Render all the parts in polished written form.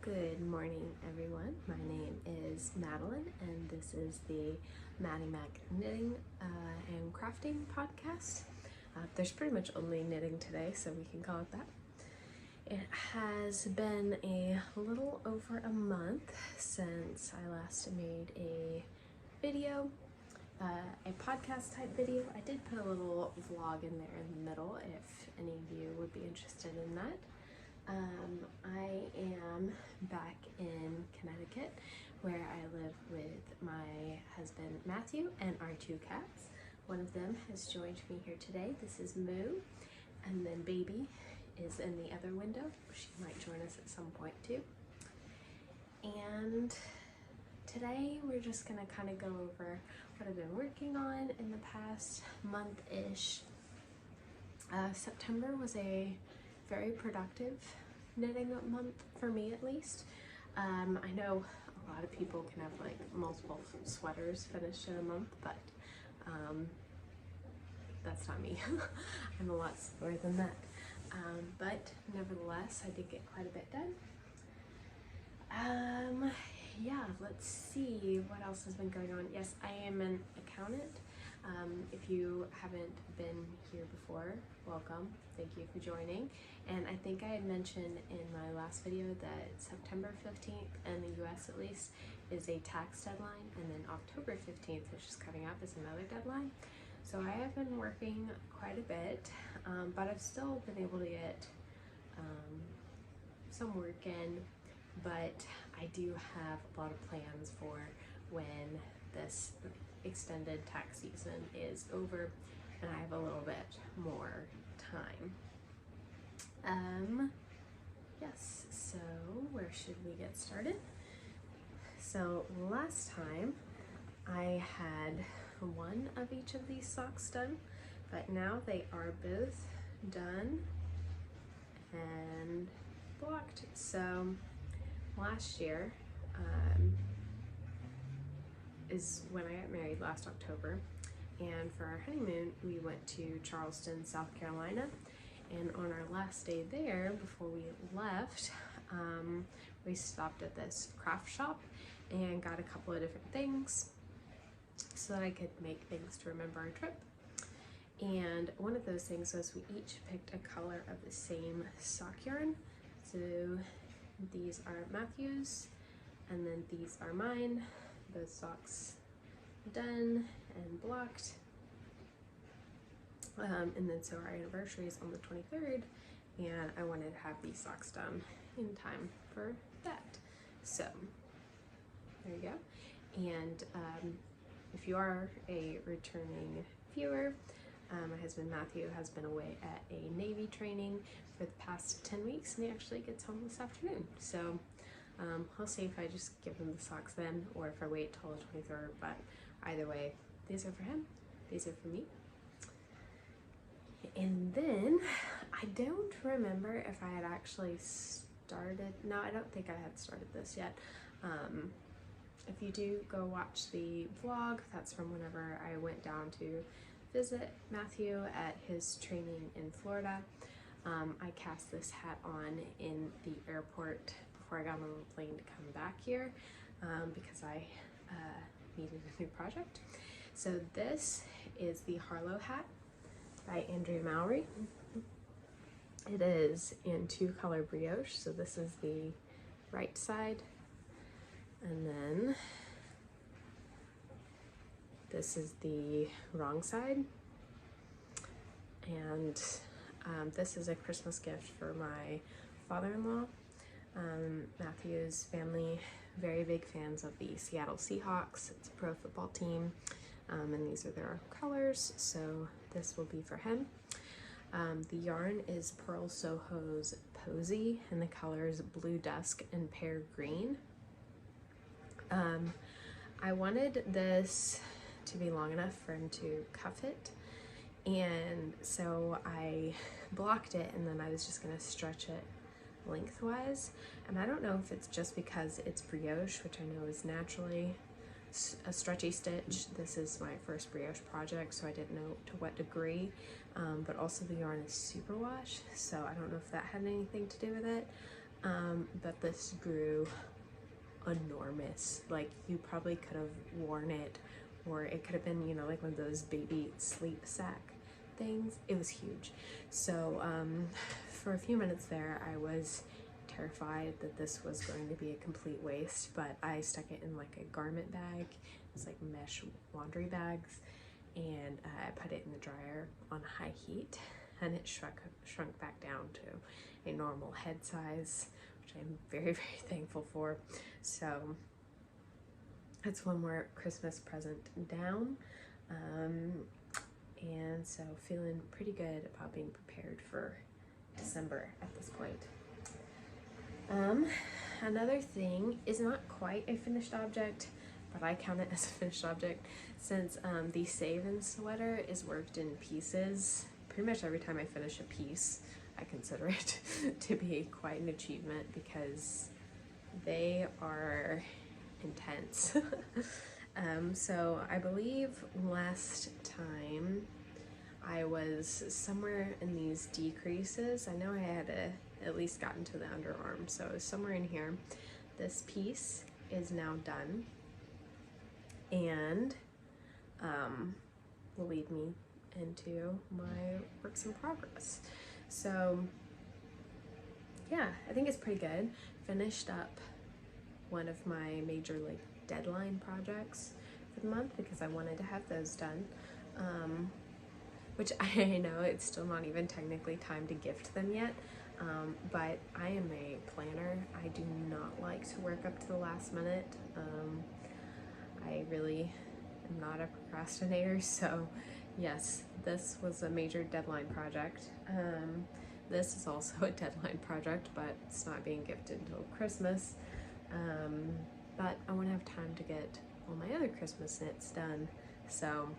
Good morning, everyone. My name is Madeline, and this is the MadyMack knitting and crafting podcast. There's pretty much only knitting today, so we can call it that. It has been a little over a month since I last made a video, a podcast type video. I did put a little vlog in there in the middle if any of you would be interested in that. I am back in Connecticut, where I live with my husband Matthew and our two cats. One of them has joined me here today. This is Moo, and then Baby is in the other window. She might join us at some point too. And today we're just gonna kind of go over what I've been working on in the past month-ish. September was a very productive knitting month for me, at least. I know a lot of people can have like multiple sweaters finished in a month, but that's not me. I'm a lot slower than that. But nevertheless, I did get quite a bit done. Yeah, let's see what else has been going on. Yes, I am an accountant. If you haven't been here before, welcome. Thank you for joining. And I think I had mentioned in my last video that September 15th, in the US at least, is a tax deadline, and then October 15th, which is coming up, is another deadline. So I have been working quite a bit, but I've still been able to get some work in, but I do have a lot of plans for when this extended tax season is over and I have a little bit more time. Yes, so where should we get started? So last time I had one of each of these socks done, but now they are both done and blocked. So last year is when I got married, last October, and for our honeymoon we went to Charleston, South Carolina, and on our last day there, before we left, we stopped at this craft shop and got a couple of different things so that I could make things to remember our trip. And one of those things was we each picked a color of the same sock yarn. So these are Matthew's, and then these are mine. Both socks done and blocked. And then so our anniversary is on the 23rd, and I wanted to have these socks done in time for that. So there you go. And if you are a returning viewer, my husband Matthew has been away at a Navy training for the past 10 weeks, and he actually gets home this afternoon. So I'll see if I just give him the socks then, or if I wait till the 23rd, but either way, these are for him, these are for me. And then, I don't remember if I had actually started, no, I don't think I had started this yet. If you do go watch the vlog, that's from whenever I went down to visit Matthew at his training in Florida. I cast this hat on in the airport before I got on the plane to come back here because I needed a new project. So this is the Harlow Hat by Andrea Mowry. It is in 2-color brioche, so this is the right side, and then this is the wrong side. And this is a Christmas gift for my father-in-law. Matthew's family, very big fans of the Seattle Seahawks. It's a pro football team, and these are their colors, so this will be for him. The yarn is Pearl Soho's Posy, and the colors Blue Dusk and Pear Green. I wanted this to be long enough for him to cuff it, and so I blocked it, and then I was just gonna stretch it lengthwise. And I don't know if it's just because it's brioche, which I know is naturally a stretchy stitch. This is my first brioche project, so I didn't know to what degree, but also the yarn is superwash, so I don't know if that had anything to do with it. but this grew enormous. Like, you probably could have worn it, or it could have been, you know, like one of those baby sleep sack things. It was huge. So for a few minutes there, I was terrified that this was going to be a complete waste, but I stuck it in like a garment bag. It's like mesh laundry bags, and I put it in the dryer on high heat, and it shrunk back down to a normal head size, which I'm very, very thankful for. So that's one more Christmas present down. And so feeling pretty good about being prepared for December at this point. Another thing is not quite a finished object, but I count it as a finished object, since the Saven sweater is worked in pieces. Pretty much every time I finish a piece, I consider it to be quite an achievement, because they are intense. So I believe last time I was somewhere in these decreases. I know I had at least gotten to the underarm, so it was somewhere in here. This piece is now done, and will lead me into my works in progress. So yeah, I think it's pretty good. Finished up one of my major like deadline projects for the month, because I wanted to have those done, which I know it's still not even technically time to gift them yet, but I am a planner. I do not like to work up to the last minute. I really am not a procrastinator, so yes, this was a major deadline project. This is also a deadline project, but it's not being gifted until Christmas. But I want to have time to get all my other Christmas knits done, so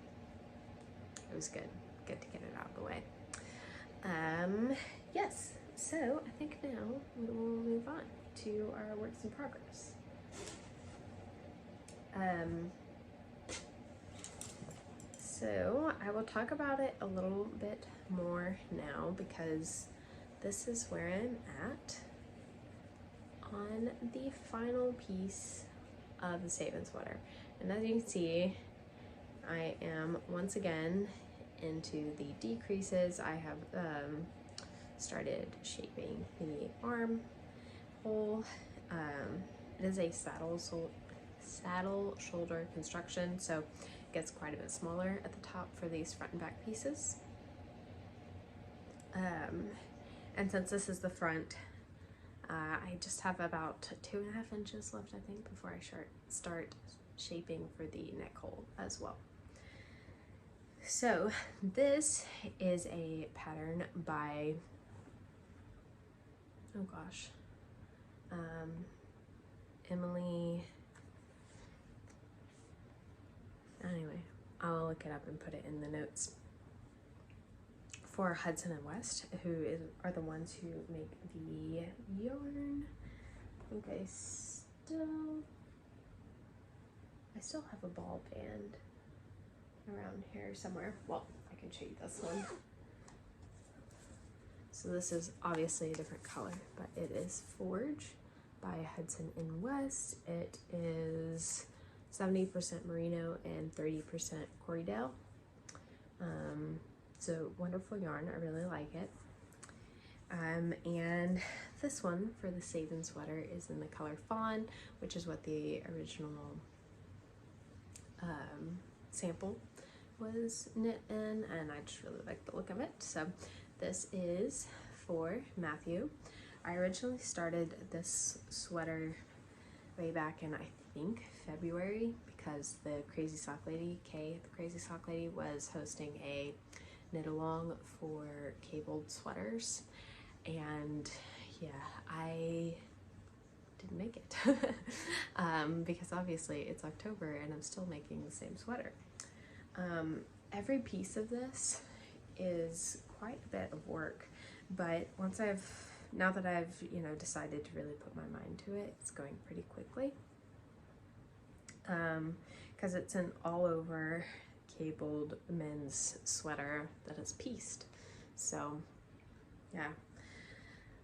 it was good to get it out of the way. Yes, so I think now we will move on to our works in progress. So I will talk about it a little bit more now, because this is where I'm at on the final piece of the Saven sweater. And as you can see, I am once again into the decreases. I have started shaping the arm hole. It is a saddle shoulder construction, so it gets quite a bit smaller at the top for these front and back pieces. And since this is the front, I just have about 2.5 inches left, I think, before I start shaping for the neck hole as well. So this is a pattern by, oh gosh, Emily, anyway, I'll look it up and put it in the notes, for Hudson and West, who are the ones who make the yarn. I think I still have a ball band around here somewhere. Well, I can show you this one. So this is obviously a different color, but it is Forge by Hudson and West. It is 70% merino and 30% Corriedale. So wonderful yarn, I really like it. And this one for the Saven sweater is in the color Fawn, which is what the original sample was knit in, and I just really like the look of it. So this is for Matthew. I originally started this sweater way back in, I think, February, because the Crazy Sock Lady, Kay, the Crazy Sock Lady, was hosting a knit along for cabled sweaters, and yeah, I didn't make it because obviously it's October and I'm still making the same sweater. Every piece of this is quite a bit of work, but now that I've decided to really put my mind to it, it's going pretty quickly, because it's an all over cabled men's sweater that is pieced. So yeah,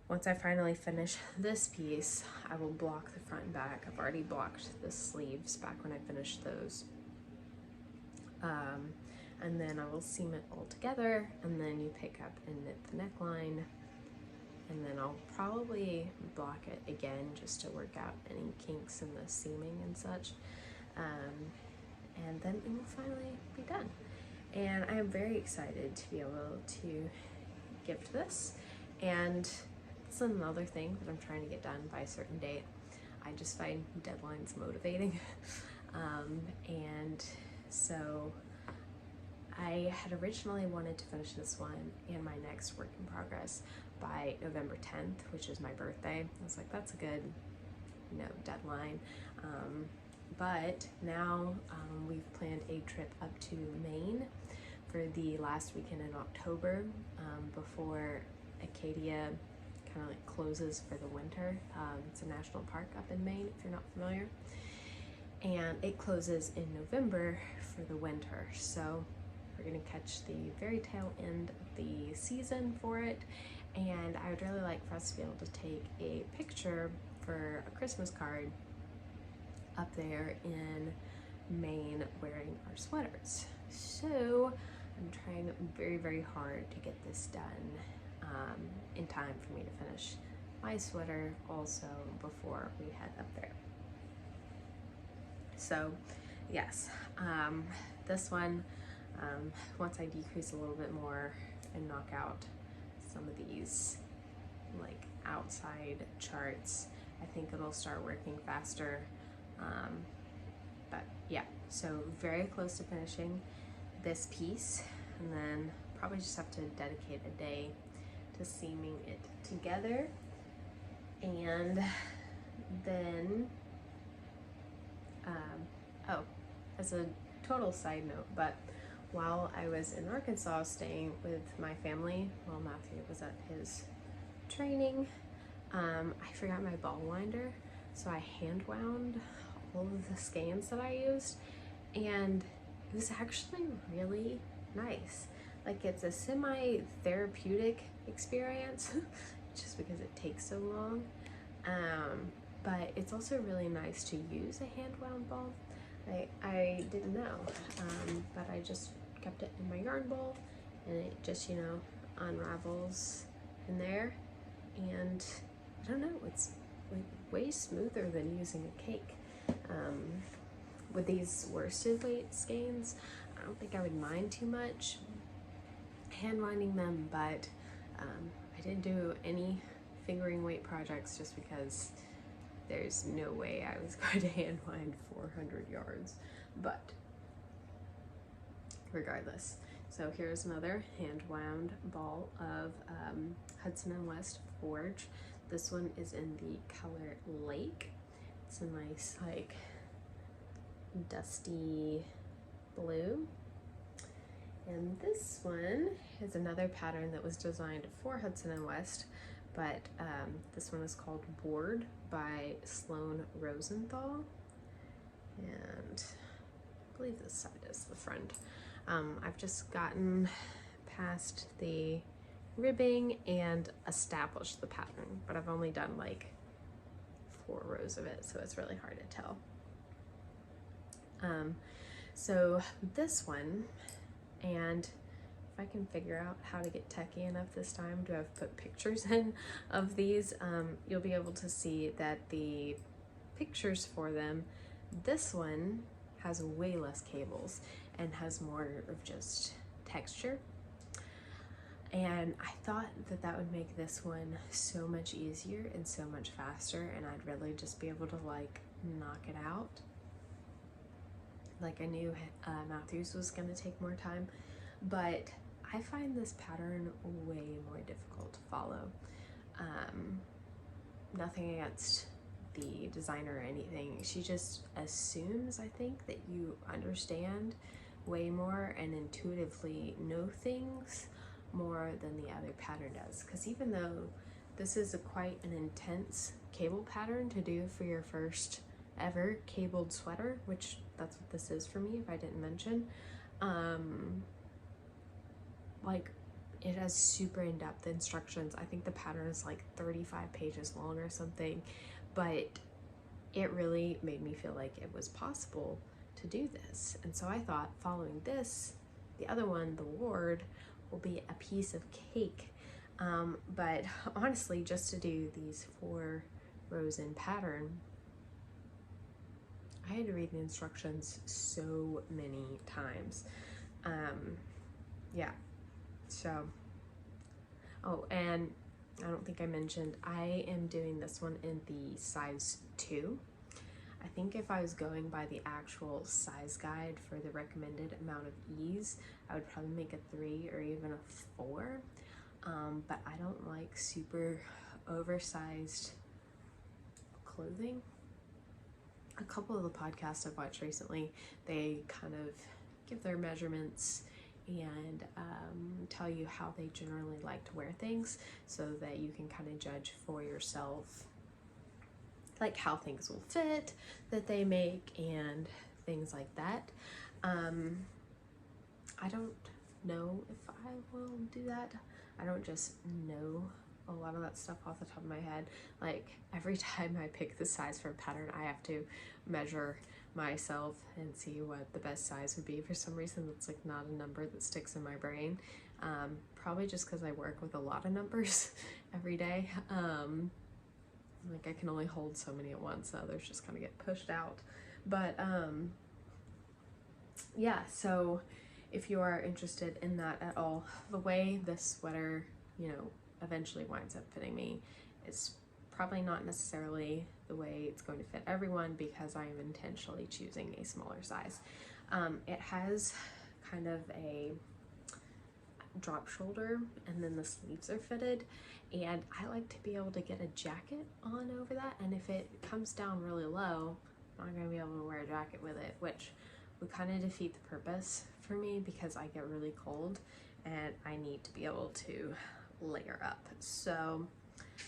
once I finally finish this piece, I will block the front and back. I've already blocked the sleeves back when I finished those. And then I will seam it all together, and then you pick up and knit the neckline, and then I'll probably block it again just to work out any kinks in the seaming and such. And then it will finally be done. And I am very excited to be able to gift this. And this is another thing that I'm trying to get done by a certain date. I just find deadlines motivating. And so I had originally wanted to finish this one and my next work in progress by November 10th, which is my birthday. I was like, that's a good, deadline. But now we've planned a trip up to Maine for the last weekend in October, before Acadia kind of like closes for the winter. It's a national park up in Maine, if you're not familiar. And it closes in November for the winter. So we're gonna catch the very tail end of the season for it. And I would really like for us to be able to take a picture for a Christmas card up there in Maine wearing our sweaters. So I'm trying very, very hard to get this done in time for me to finish my sweater also before we head up there. So yes, this one, once I decrease a little bit more and knock out some of these like outside charts, I think it'll start working faster. But yeah, so very close to finishing this piece, and then probably just have to dedicate a day to seaming it together. And then oh, as a total side note, but while I was in Arkansas staying with my family while Matthew was at his training, I forgot my ball winder, so I hand wound all of the skeins that I used, and it was actually really nice. Like, it's a semi-therapeutic experience just because it takes so long, but it's also really nice to use a hand wound ball. I didn't know, but I just kept it in my yarn bowl, and it just, unravels in there, and I don't know, it's like way smoother than using a cake. With these worsted weight skeins, I don't think I would mind too much hand winding them, but I didn't do any fingering weight projects just because there's no way I was going to hand wind 400 yards, but regardless. So here's another hand wound ball of Hudson and West Forge. This one is in the color Lake. It's a nice, like, dusty blue. And this one is another pattern that was designed for Hudson and West, but this one is called Board by Sloane Rosenthal. And I believe this side is the front. I've just gotten past the ribbing and established the pattern, but I've only done like 4 rows of it, so it's really hard to tell. So this one, and if I can figure out how to get techie enough this time to have put pictures in of these, you'll be able to see that the pictures for them, this one has way less cables and has more of just texture. And I thought that that would make this one so much easier and so much faster, and I'd really just be able to like knock it out. Like, I knew Matthew's was gonna take more time, but I find this pattern way more difficult to follow. Nothing against the designer or anything. She just assumes, I think, that you understand way more and intuitively know things more than the other pattern does. Because even though this is quite an intense cable pattern to do for your first ever cabled sweater, which that's what this is for me if I didn't mention, like, it has super in-depth instructions. I think the pattern is like 35 pages long or something, but it really made me feel like it was possible to do this. And so I thought, following this, the other one, the ward, will be a piece of cake. But honestly, just to do these 4 rows in pattern, I had to read the instructions so many times. Yeah, so, oh, and I don't think I mentioned, I am doing this one in the size 2. I think if I was going by the actual size guide for the recommended amount of ease, I would probably make a 3 or even a 4. But I don't like super oversized clothing. A couple of the podcasts I've watched recently, they kind of give their measurements and tell you how they generally like to wear things, so that you can kind of judge for yourself like how things will fit that they make and things like that. I don't know if I will do that. I don't just know a lot of that stuff off the top of my head. Like every time I pick the size for a pattern, I have to measure myself and see what the best size would be. For some reason, that's like not a number that sticks in my brain. Probably just because I work with a lot of numbers every day. Like I can only hold so many at once, so others just kind of get pushed out. But yeah, so if you are interested in that at all, the way this sweater, you know, eventually winds up fitting me is probably not necessarily the way it's going to fit everyone, because I am intentionally choosing a smaller size. It has kind of a drop shoulder, and then the sleeves are fitted, and I like to be able to get a jacket on over that, and if it comes down really low, I'm not going to be able to wear a jacket with it, which would kind of defeat the purpose for me, because I get really cold and I need to be able to layer up. So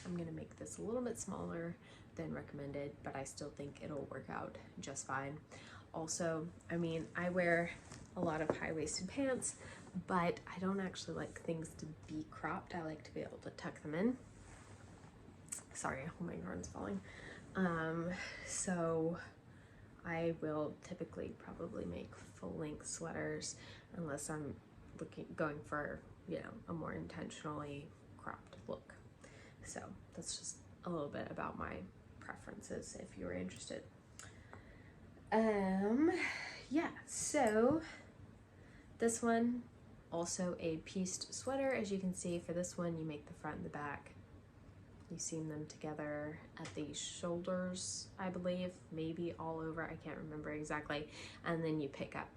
I'm going to make this a little bit smaller than recommended, but I still think it'll work out just fine. Also, I mean, I wear a lot of high-waisted pants, but I don't actually like things to be cropped. I like to be able to tuck them in. Sorry, my yarn's falling. So I will typically probably make full-length sweaters unless I'm going for, you know, a more intentionally cropped look. So that's just a little bit about my preferences if you were interested. Yeah, so this one, also a pieced sweater. As you can see, for this one, you make the front and the back. You seam them together at the shoulders, I believe, maybe all over, I can't remember exactly. And then you pick up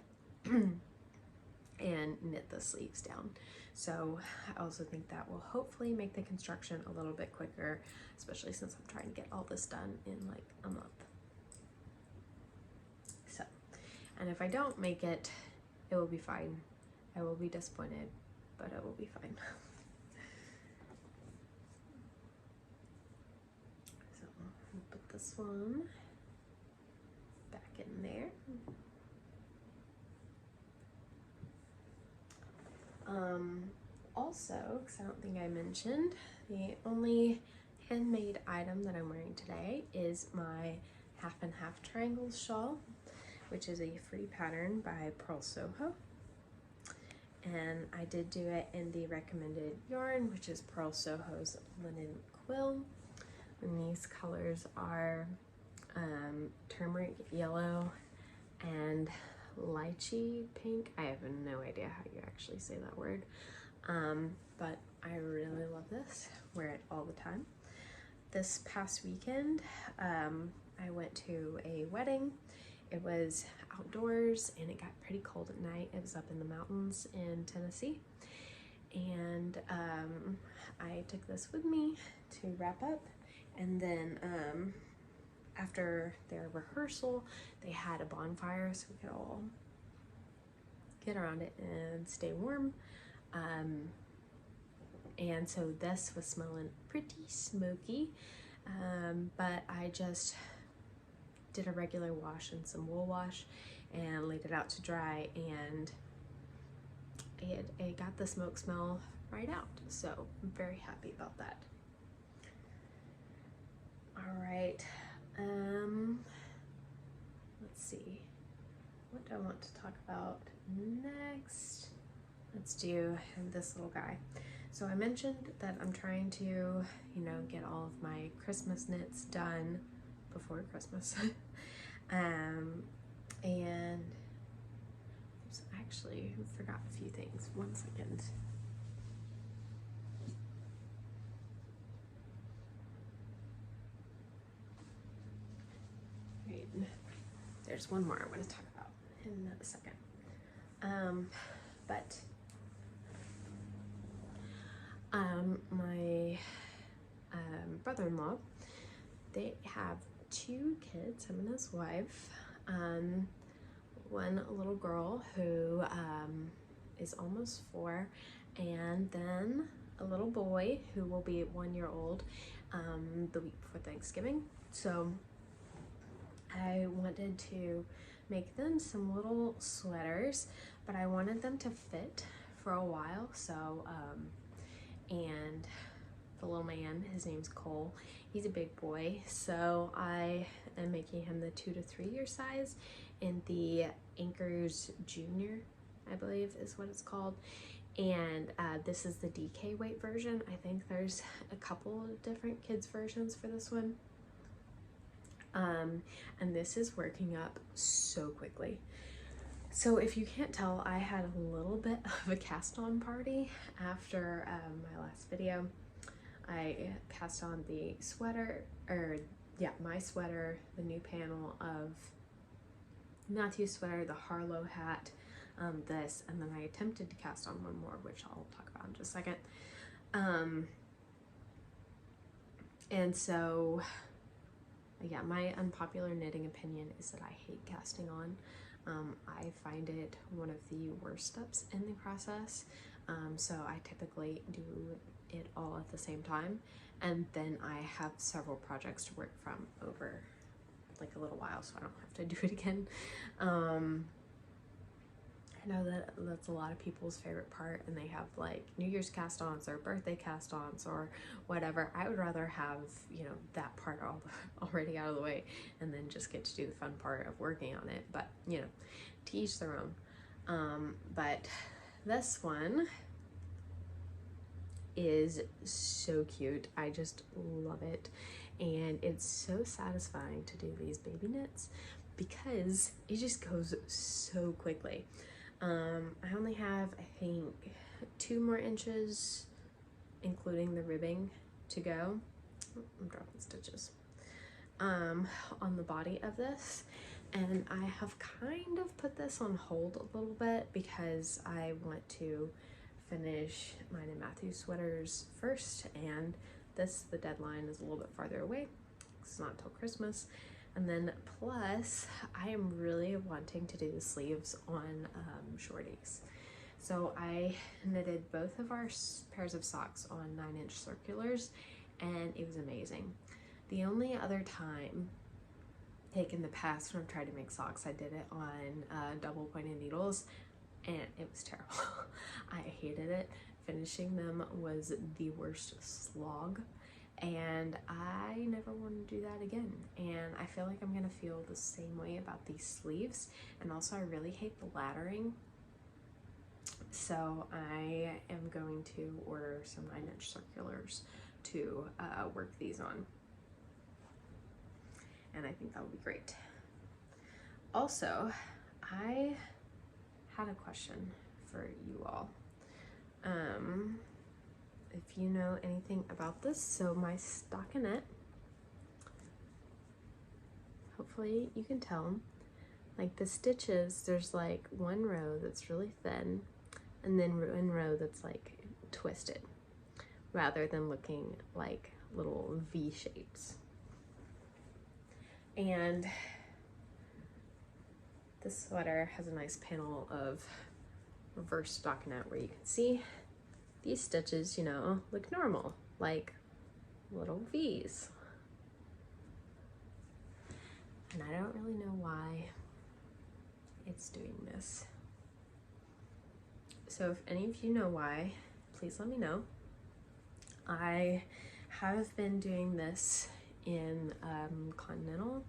and knit the sleeves down. So I also think that will hopefully make the construction a little bit quicker, especially since I'm trying to get all this done in like a month. So, and if I don't make it, it will be fine. I will be disappointed, but it will be fine. So I'll put this one back in there. Also, because I don't think I mentioned, the only handmade item that I'm wearing today is my half and half triangles shawl, which is a free pattern by Pearl Soho. And I did do it in the recommended yarn, which is Pearl Soho's linen quill. And these colors are turmeric yellow and lychee pink. I have no idea how you actually say that word. But I really love this, wear it all the time. This past weekend, I went to a wedding. It was outdoors and it got pretty cold at night. It was up in the mountains in Tennessee. And I took this with me to wrap up. And then after their rehearsal, they had a bonfire so we could all get around it and stay warm. And so this was smelling pretty smoky, but I just did a regular wash and some wool wash and laid it out to dry, and it got the smoke smell right out. So I'm very happy about that. All right, let's see, what do I want to talk about next? Let's do this little guy. So I mentioned that I'm trying to, you know, get all of my Christmas knits done before Christmas. And actually forgot a few things. 1 second. Wait, there's one more I want to talk about in a second. My brother-in-law, they have 2 kids, him and his wife. One little girl who is almost 4, and then a little boy who will be 1 year old the week before Thanksgiving. So I wanted to make them some little sweaters, but I wanted them to fit for a while. So and the little man, his name's Cole, he's a big boy, so I am making him the 2 to 3 year size in the Anker's Junior, I believe is what it's called. And this is the DK weight version. I think there's a couple of different kids versions for this one. And this is working up so quickly. So if you can't tell, I had a little bit of a cast on party after my last video. I cast on the sweater, my sweater, the new panel of Matthew's sweater, the Harlow Hat, this, and then I attempted to cast on one more, which I'll talk about in just a second. And so, yeah, my unpopular knitting opinion is that I hate casting on. I find it one of the worst steps in the process. So I typically do it all at the same time, and then I have several projects to work from over like a little while, so I don't have to do it again. I know that that's a lot of people's favorite part, and they have like New Year's cast-ons or birthday cast-ons or whatever. I would rather have, you know, that part already out of the way and then just get to do the fun part of working on it. But, you know, to each their own. But this one is so cute. I just love it. And it's so satisfying to do these baby knits because it just goes so quickly. I only have, I think, 2 more inches, including the ribbing, to go. I'm dropping stitches. On the body of this, and I have kind of put this on hold a little bit because I want to finish mine and Matthew's sweaters first, and the deadline is a little bit farther away. It's not until Christmas. And then plus, I am really wanting to do the sleeves on shorties. So I knitted both of our pairs of socks on 9-inch circulars, and it was amazing. The only other time, like in the past when I've tried to make socks, I did it on double pointed needles, and it was terrible. I hated it. Finishing them was the worst slog. And I never want to do that again. And I feel like I'm gonna feel the same way about these sleeves. And also I really hate the laddering. So I am going to order some 9-inch circulars to work these on. And I think that would be great. Also, I had a question for you all. If you know anything about this, so my stockinette, hopefully you can tell, like the stitches, there's like one row that's really thin and then one row that's like twisted, rather than looking like little V shapes. And this sweater has a nice panel of reverse stockinette where you can see these stitches, you know, look normal, like little V's. And I don't really know why it's doing this. So if any of you know why, please let me know. I have been doing this in continental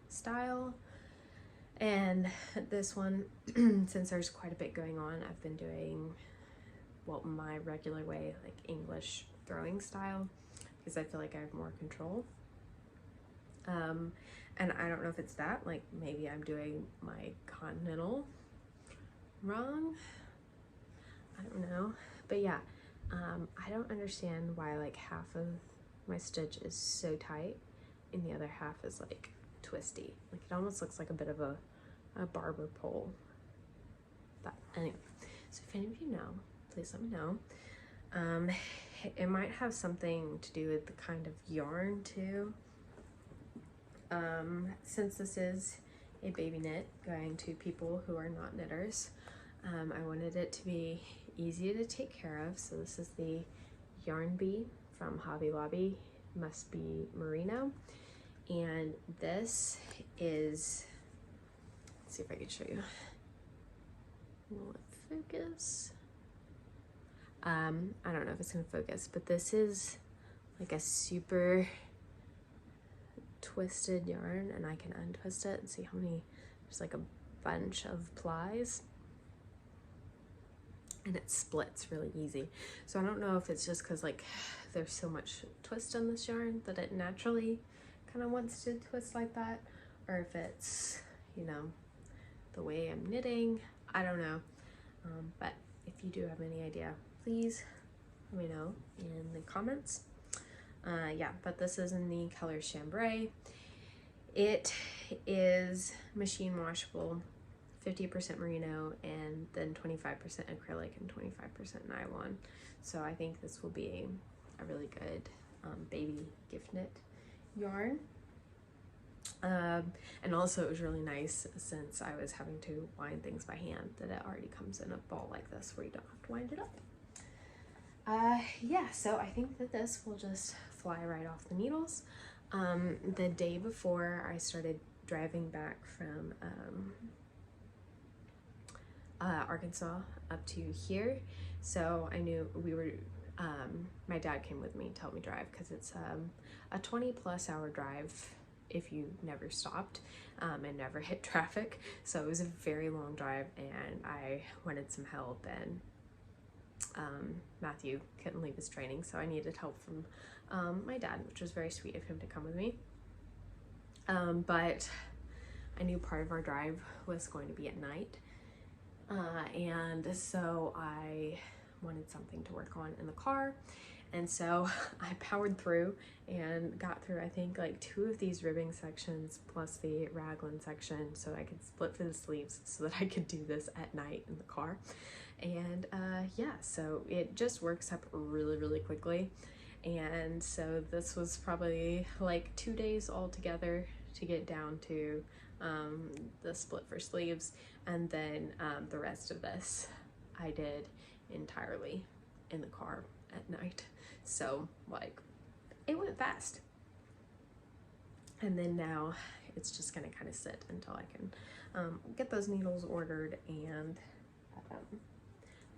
style, and this one, since there's quite a bit going on, I've been doing, well, my regular way, like English throwing style, because I feel like I have more control. And I don't know if it's that, like maybe I'm doing my continental wrong, I don't know, but yeah, I don't understand why like half of my stitch is so tight and the other half is like twisty. Like it almost looks like a bit of a barber pole. But anyway, so if any of you know, please let me know. It might have something to do with the kind of yarn too. Since this is a baby knit going to people who are not knitters, I wanted it to be easy to take care of. So this is the Yarn Bee from Hobby Lobby, must be merino. And this is, let's see if I can show you. Will it focus? I don't know if it's gonna focus, but this is like a super twisted yarn, and I can untwist it and see how many, there's like a bunch of plies, and it splits really easy. So I don't know if it's just because like there's so much twist on this yarn that it naturally kind of wants to twist like that, or if it's, you know, the way I'm knitting, I don't know. But if you do have any idea, please let me know in the comments. Yeah, but this is in the color chambray. It is machine washable, 50% merino, and then 25% acrylic and 25% nylon. So I think this will be a really good baby gift knit yarn. And also it was really nice, since I was having to wind things by hand, that it already comes in a ball like this where you don't have to wind it up. Yeah, so I think that this will just fly right off the needles. The day before I started driving back from Arkansas up to here, so I knew we were, my dad came with me to help me drive, because it's a 20+ hour drive if you never stopped and never hit traffic. So it was a very long drive, and I wanted some help, and Matthew couldn't leave his training, so I needed help from my dad, which was very sweet of him to come with me. But I knew part of our drive was going to be at night, and so I wanted something to work on in the car, and so I powered through and got through, I think, like 2 of these ribbing sections plus the raglan section, so I could split for the sleeves so that I could do this at night in the car. And yeah, so it just works up really quickly. And so this was probably like 2 days altogether to get down to the split for sleeves, and then the rest of this I did entirely in the car at night. So like it went fast. And then now it's just gonna kind of sit until I can get those needles ordered and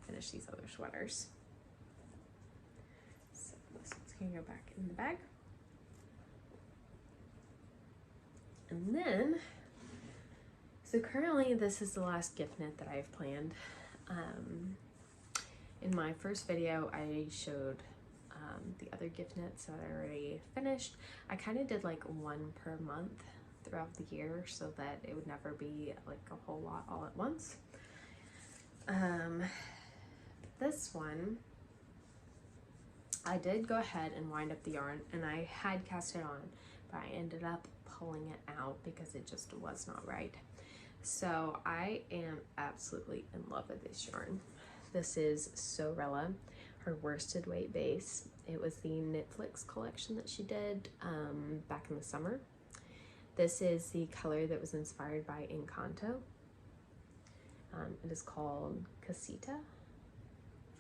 finish these other sweaters. So this one's gonna go back in the bag. And then, so currently this is the last gift knit that I've planned. In my first video, I showed the other gift knits that I already finished. I kind of did like 1 per month throughout the year, so that it would never be like a whole lot all at once. This one, I did go ahead and wind up the yarn, and I had cast it on, but I ended up pulling it out because it just was not right. So I am absolutely in love with this yarn. This is Sewrella, her worsted weight base. It was the Knitflix collection that she did back in the summer. This is the color that was inspired by Encanto. It is called Casita.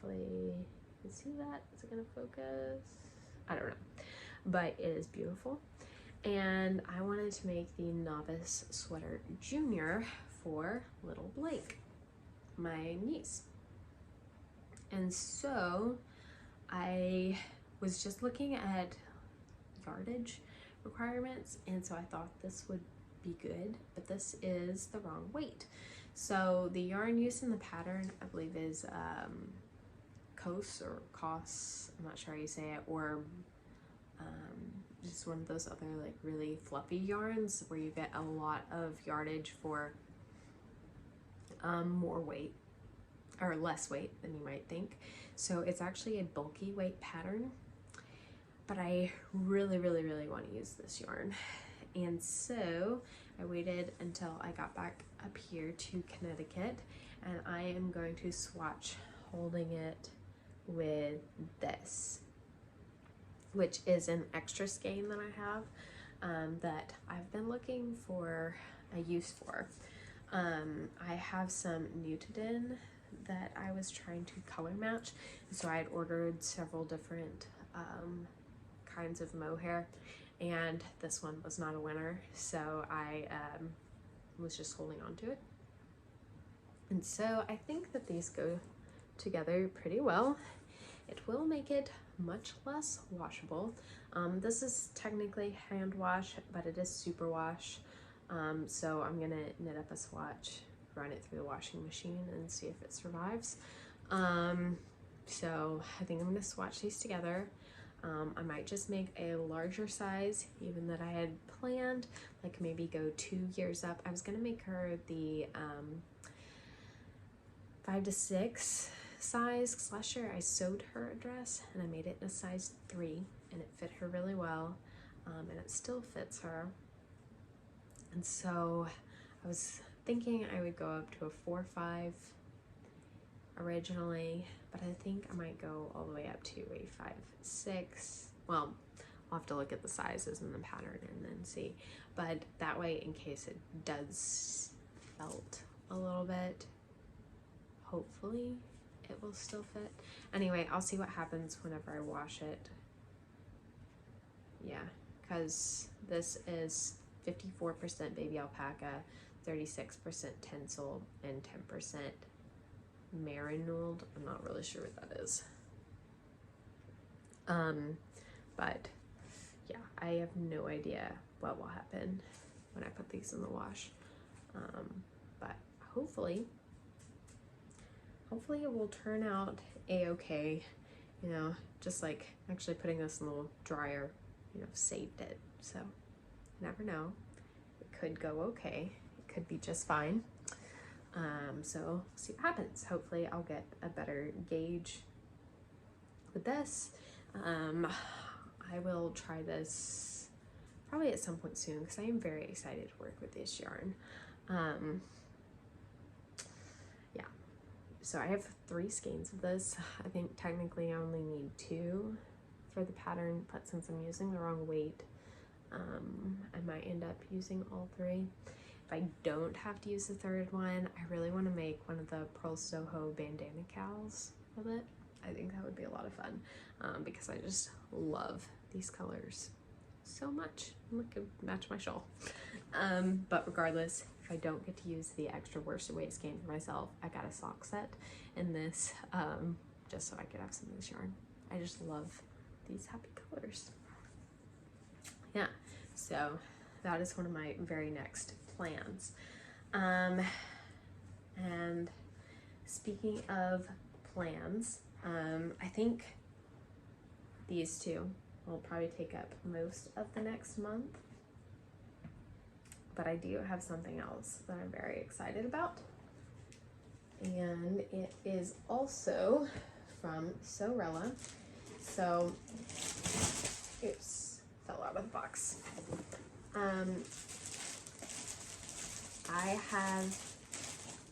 Hopefully you can see that. Is it gonna focus? I don't know, but it is beautiful. And I wanted to make the Novice Sweater Junior for little Blake, my niece. And so I was just looking at yardage requirements, and so I thought this would be good, but this is the wrong weight. So the yarn used in the pattern, I believe, is Cos or Cos, I'm not sure how you say it, or just one of those other like really fluffy yarns where you get a lot of yardage for more weight or less weight than you might think. So it's actually a bulky weight pattern, but I really want to use this yarn. And so I waited until I got back up here to Connecticut, and I am going to swatch holding it with this, which is an extra skein that I have that I've been looking for a use for. I have some Newton that I was trying to color match, and so I had ordered several different kinds of mohair, and this one was not a winner, so I was just holding on to it. And so I think that these go together pretty well. It will make it much less washable. This is technically hand wash, but it is super wash. So I'm gonna knit up a swatch, run it through the washing machine, and see if it survives. So I think I'm gonna swatch these together. I might just make a larger size, even that I had planned, like maybe go 2 years up. I was gonna make her the 5 to 6 size. 'Cause last year I sewed her a dress and I made it in a size 3, and it fit her really well, and it still fits her. And so I was thinking I would go up to a 4-5 originally, but I think I might go all the way up to a 5-6. Well, I'll have to look at the sizes and the pattern and then see, but that way, in case it does felt a little bit, hopefully it will still fit. Anyway, I'll see what happens whenever I wash it. Yeah, because this is 54% baby alpaca, 36% tencel, and 10% merinooled. I'm not really sure what that is. But yeah, I have no idea what will happen when I put these in the wash. But hopefully it will turn out a-okay. You know, just like actually putting this in the dryer, you know, saved it. So you never know. It could go okay. It could be just fine. So we'll see what happens. Hopefully I'll get a better gauge with this. I will try this probably at some point soon, because I am very excited to work with this yarn. Yeah, so I have 3 skeins of this. I think technically I only need 2 for the pattern, but since I'm using the wrong weight, I might end up using all 3. If I don't have to use the 3rd one, I really want to make one of the Pearl Soho bandana cowls with it. I think that would be a lot of fun, because I just love these colors so much. Look, it would match my shawl. But regardless, if I don't get to use the extra worsted weight skein for myself, I got a sock set in this, just so I could have some of this yarn. I just love these happy colors. Yeah, so that is one of my very next plans. And speaking of plans, I think these 2 will probably take up most of the next month, but I do have something else that I'm very excited about, and it is also from Sewrella. So, oops, fell out of the box. I have,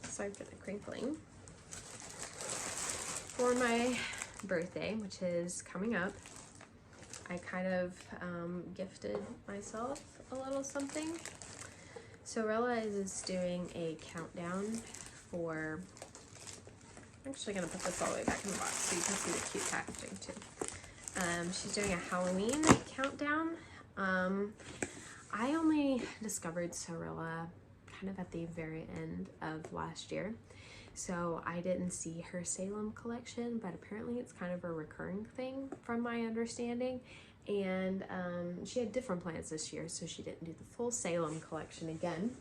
sorry for the crinkling, for my birthday, which is coming up, I kind of gifted myself a little something. Sorella is doing a countdown for, I'm actually going to put this all the way back in the box so you can see the cute packaging too. She's doing a Halloween countdown. I only discovered Sorella kind of at the very end of last year. So I didn't see her Salem collection, but apparently it's kind of a recurring thing from my understanding. And she had different plans this year, so she didn't do the full Salem collection again.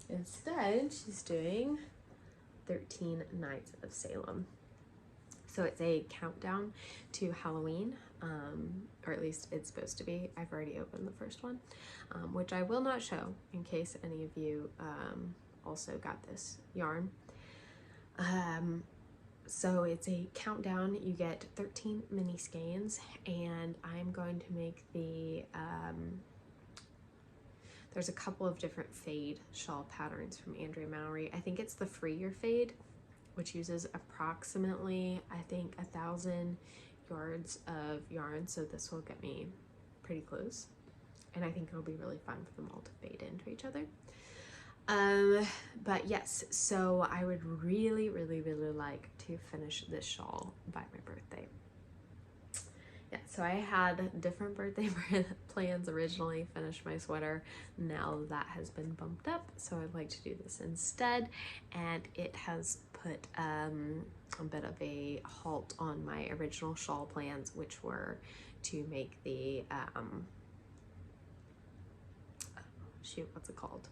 Instead, she's doing 13 Nights of Salem. So it's a countdown to Halloween, or at least it's supposed to be. I've already opened the first one, which I will not show in case any of you also got this yarn. So it's a countdown. You get 13 mini skeins, and I'm going to make the, there's a couple of different fade shawl patterns from Andrea Mowry. I think it's the Free Your Fade, which uses approximately, I think, 1,000 yards of yarn. So this will get me pretty close. And I think it'll be really fun for them all to fade into each other. But yes, so I would really, really, really like to finish this shawl by my birthday. Yeah, so I had different birthday plans originally, finish my sweater. Now that has been bumped up, so I'd like to do this instead, and it has put a bit of a halt on my original shawl plans, which were to make the shoot, what's it called?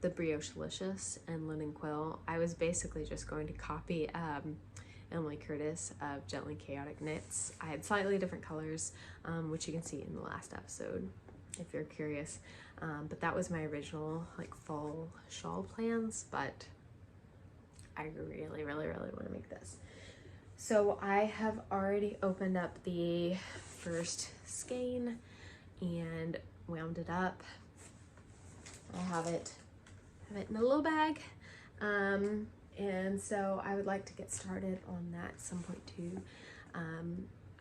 The Brioche-licious and Linen Quill. I was basically just going to copy Emily Curtis of Gently Chaotic Knits. I had slightly different colors, which you can see in the last episode if you're curious. But that was my original like fall shawl plans, but I really, really, really want to make this. So I have already opened up the first skein and wound it up. I have it in a little bag. And so I would like to get started on that at some point too.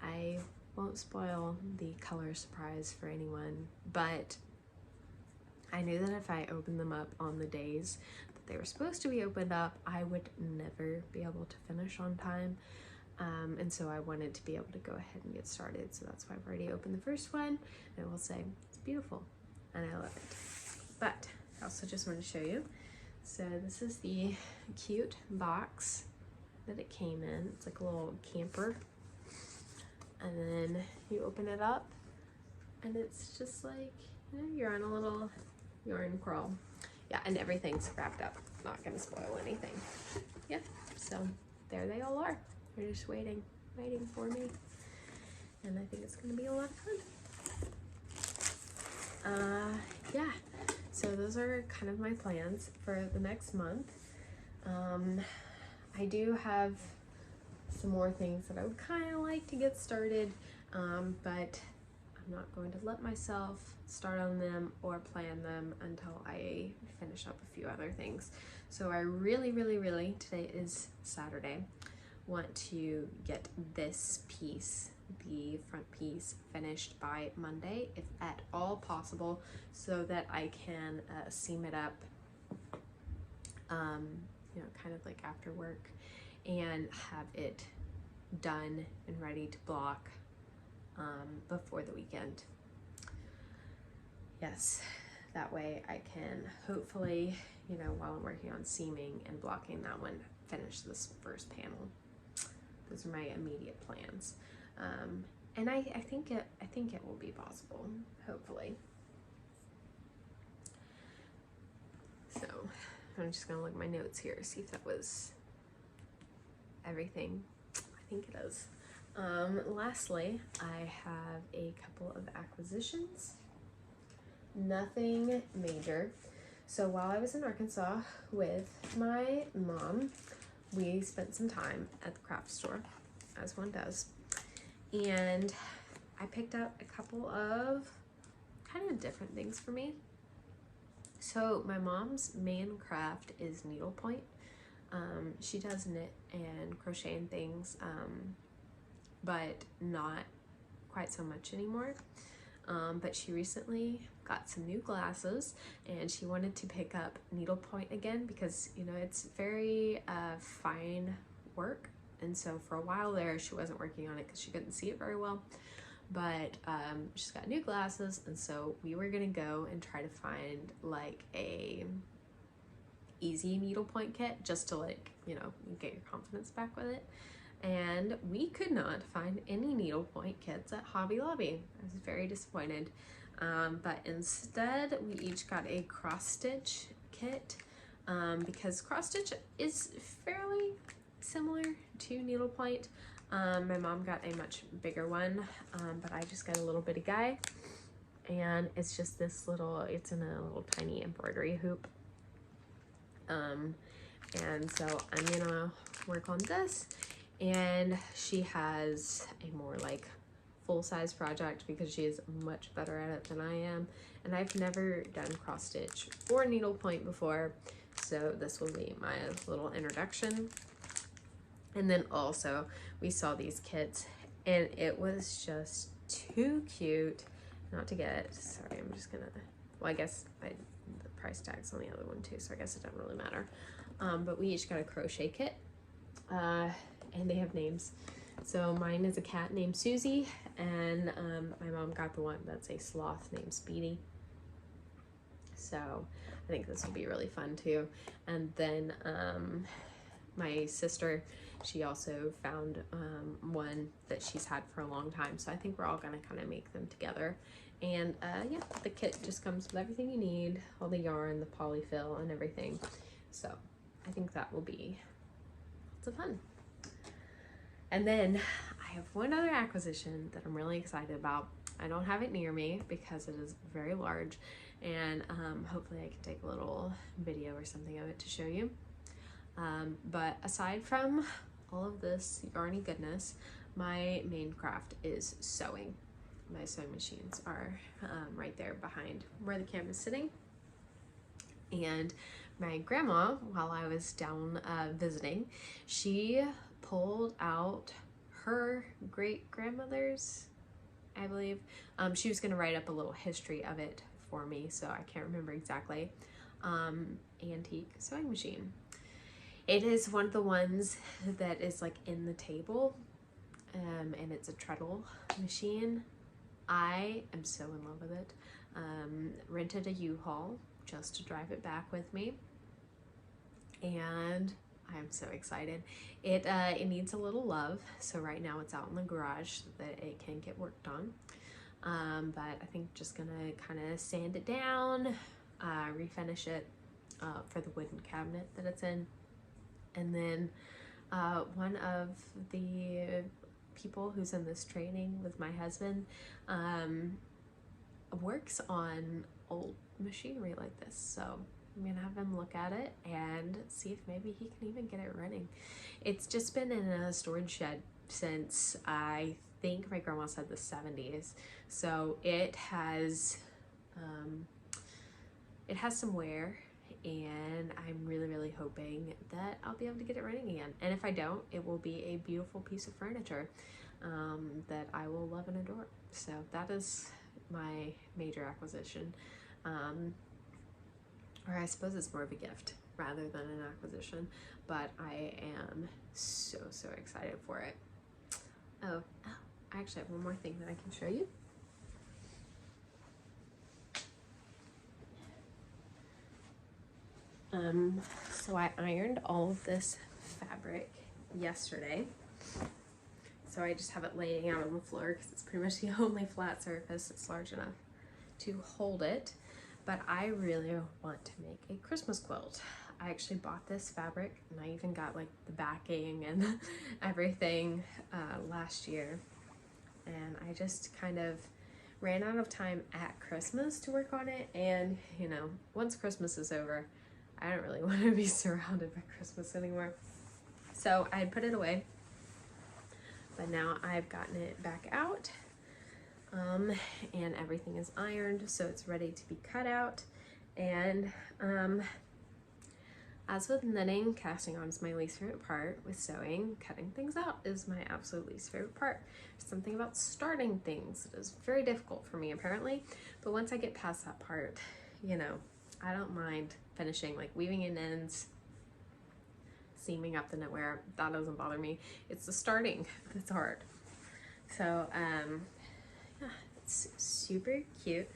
I won't spoil the color surprise for anyone, but I knew that if I opened them up on the days that they were supposed to be opened up, I would never be able to finish on time. And so I wanted to be able to go ahead and get started. So that's why I've already opened the first one. And I will say it's beautiful and I love it. But I also just wanted to show you. So this is the cute box that it came in. It's like a little camper. And then you open it up and it's just like, you know, you're on a little yarn crawl. Yeah, and everything's wrapped up. Not gonna spoil anything. Yeah, so there they all are. They're just waiting for me. And I think it's gonna be a lot of fun. Yeah. So those are kind of my plans for the next month. I do have some more things that I would kind of like to get started, but I'm not going to let myself start on them or plan them until I finish up a few other things. So I really, really, really, today is Saturday, want to get this piece, the front piece, finished by Monday, if at all possible, so that I can seam it up, you know, kind of like after work, and have it done and ready to block before the weekend. Yes, that way I can hopefully, you know, while I'm working on seaming and blocking that one, finish this first panel. Those are my immediate plans. And I think it will be possible, hopefully. So I'm just gonna look at my notes here, see if that was everything. I think it is. Lastly, I have a couple of acquisitions. Nothing major. So while I was in Arkansas with my mom, we spent some time at the craft store, as one does. And I picked up a couple of kind of different things for me. So my mom's main craft is needlepoint. She does knit and crochet and things, but not quite so much anymore. But she recently got some new glasses and she wanted to pick up needlepoint again because, you know, it's very fine work. And so for a while there, she wasn't working on it because she couldn't see it very well. But she's got new glasses, and so we were gonna go and try to find like a easy needlepoint kit just to like, you know, get your confidence back with it. And we could not find any needlepoint kits at Hobby Lobby. I was very disappointed. But instead we each got a cross stitch kit, because cross stitch is fairly similar to needlepoint. My mom got a much bigger one, but I just got a little bitty guy, and it's just this little, it's in a little tiny embroidery hoop. And so I'm gonna work on this, and she has a more like full-size project because she is much better at it than I am, and I've never done cross stitch or needlepoint before, so this will be my little introduction. And then also we saw these kits, and it was just too cute not to get. Sorry, I'm just gonna, well, I guess the price tag's on the other one too, so I guess it doesn't really matter. But we each got a crochet kit, and they have names. So mine is a cat named Susie, and my mom got the one that's a sloth named Speedy. So I think this will be really fun too. And then my sister, she also found one that she's had for a long time. So I think we're all gonna kind of make them together. And yeah, the kit just comes with everything you need, all the yarn, the polyfill, and everything. So I think that will be lots of fun. And then I have one other acquisition that I'm really excited about. I don't have it near me because it is very large, and hopefully I can take a little video or something of it to show you. But aside from all of this yarny goodness, my main craft is sewing. My sewing machines are right there behind where the camera's sitting. And my grandma, while I was down visiting, she pulled out her great-grandmother's, I believe. She was gonna write up a little history of it for me, so I can't remember exactly. Antique sewing machine. It is one of the ones that is like in the table, and it's a treadle machine. I am so in love with it. Rented a U-Haul just to drive it back with me, and I'm so excited. It needs a little love, so right now it's out in the garage so that it can get worked on. But I think just gonna kind of sand it down, refinish it for the wooden cabinet that it's in. And then one of the people who's in this training with my husband works on old machinery like this, so I'm gonna have him look at it and see if maybe he can even get it running. It's just been in a storage shed since I think my grandma said the 70s, so it has some wear, and I'm really hoping that I'll be able to get it running again. And if I don't, it will be a beautiful piece of furniture that I will love and adore. So that is my major acquisition. Or I suppose it's more of a gift rather than an acquisition, but I am so excited for it. Oh, I actually have one more thing that I can show you. So I ironed all of this fabric yesterday. So I just have it laying out on the floor because it's pretty much the only flat surface that's large enough to hold it. But I really want to make a Christmas quilt. I actually bought this fabric, and I even got like the backing and everything last year. And I just kind of ran out of time at Christmas to work on it. And you know, once Christmas is over, I don't really want to be surrounded by Christmas anymore. So I put it away, but now I've gotten it back out. And everything is ironed, so it's ready to be cut out. And as with knitting, casting on is my least favorite part. With sewing, cutting things out is my absolute least favorite part. There's something about starting things that is very difficult for me, apparently. But once I get past that part, you know, I don't mind finishing, like weaving in ends, seaming up the knitwear. That doesn't bother me. It's the starting that's hard. So yeah, it's super cute.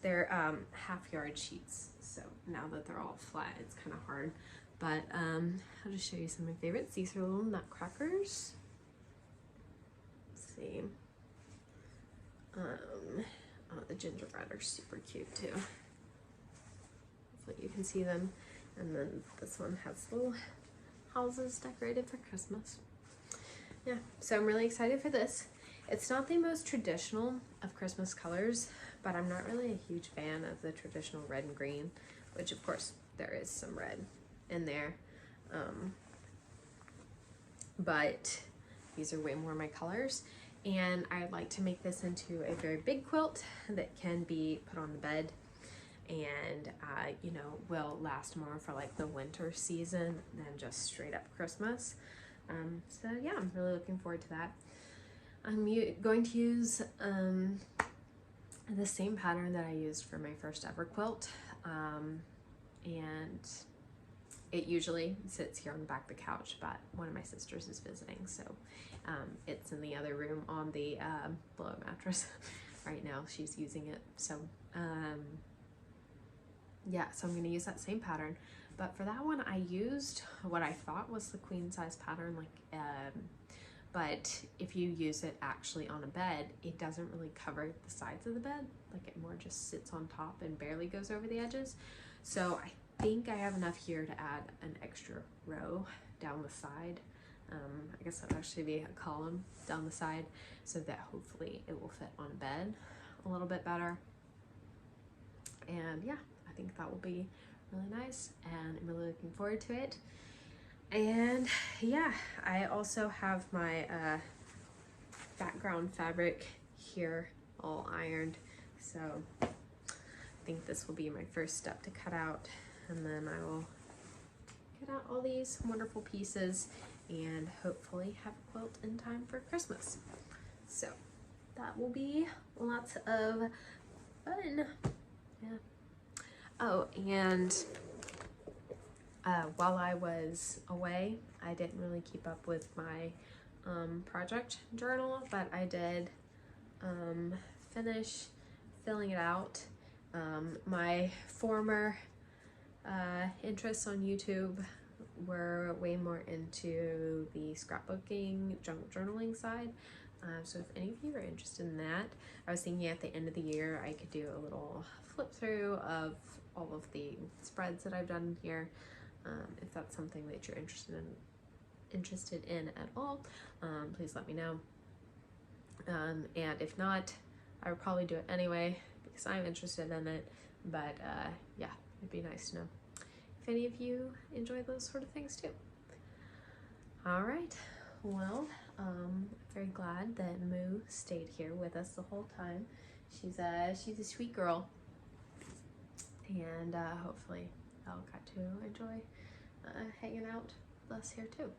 They're half yard sheets, So now that they're all flat, it's kind of hard. But I'll just show you some of my favorites. These are little nutcrackers. Let's see. Oh, the gingerbread are super cute too. Hopefully you can see them. And then this one has little houses decorated for Christmas. Yeah, so I'm really excited for this. It's not the most traditional of Christmas colors, but I'm not really a huge fan of the traditional red and green, which of course there is some red in there. But these are way more my colors. And I'd like to make this into a very big quilt that can be put on the bed and, you know, will last more for like the winter season than just straight up Christmas. So yeah, I'm really looking forward to that. I'm going to use the same pattern that I used for my first ever quilt. And it usually sits here on the back of the couch, but one of my sisters is visiting, so it's in the other room on the blow-up mattress right now. She's using it, so yeah, so I'm going to use that same pattern. But for that one, I used what I thought was the queen size pattern, like but if you use it actually on a bed, it doesn't really cover the sides of the bed. Like, it more just sits on top and barely goes over the edges. So I think I have enough here to add an extra row down the side. I guess that would actually be a column down the side, so that hopefully it will fit on a bed a little bit better. And yeah, I think that will be really nice, and I'm really looking forward to it. And yeah, I also have my background fabric here all ironed, so I think this will be my first step to cut out, and then I will cut out all these wonderful pieces and hopefully have a quilt in time for Christmas. So that will be lots of fun. Yeah. Oh, and while I was away, I didn't really keep up with my project journal, but I did finish filling it out. My former interests on YouTube were way more into the scrapbooking, junk journaling side. So if any of you are interested in that, I was thinking at the end of the year I could do a little flip through of all of the spreads that I've done here. If that's something that you're interested in at all, please let me know. And if not, I would probably do it anyway because I'm interested in it. But yeah, it'd be nice to know if any of you enjoy those sort of things too. All right, well, I'm very glad that Moo stayed here with us the whole time. She's a sweet girl, and hopefully I'll get to enjoy hanging out with us here too.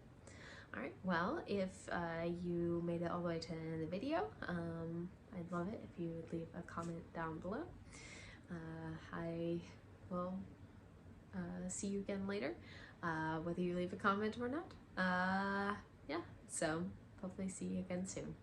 All right, well, if you made it all the way to the end of the video, I'd love it if you would leave a comment down below. I will see you again later, whether you leave a comment or not. Yeah, so hopefully see you again soon.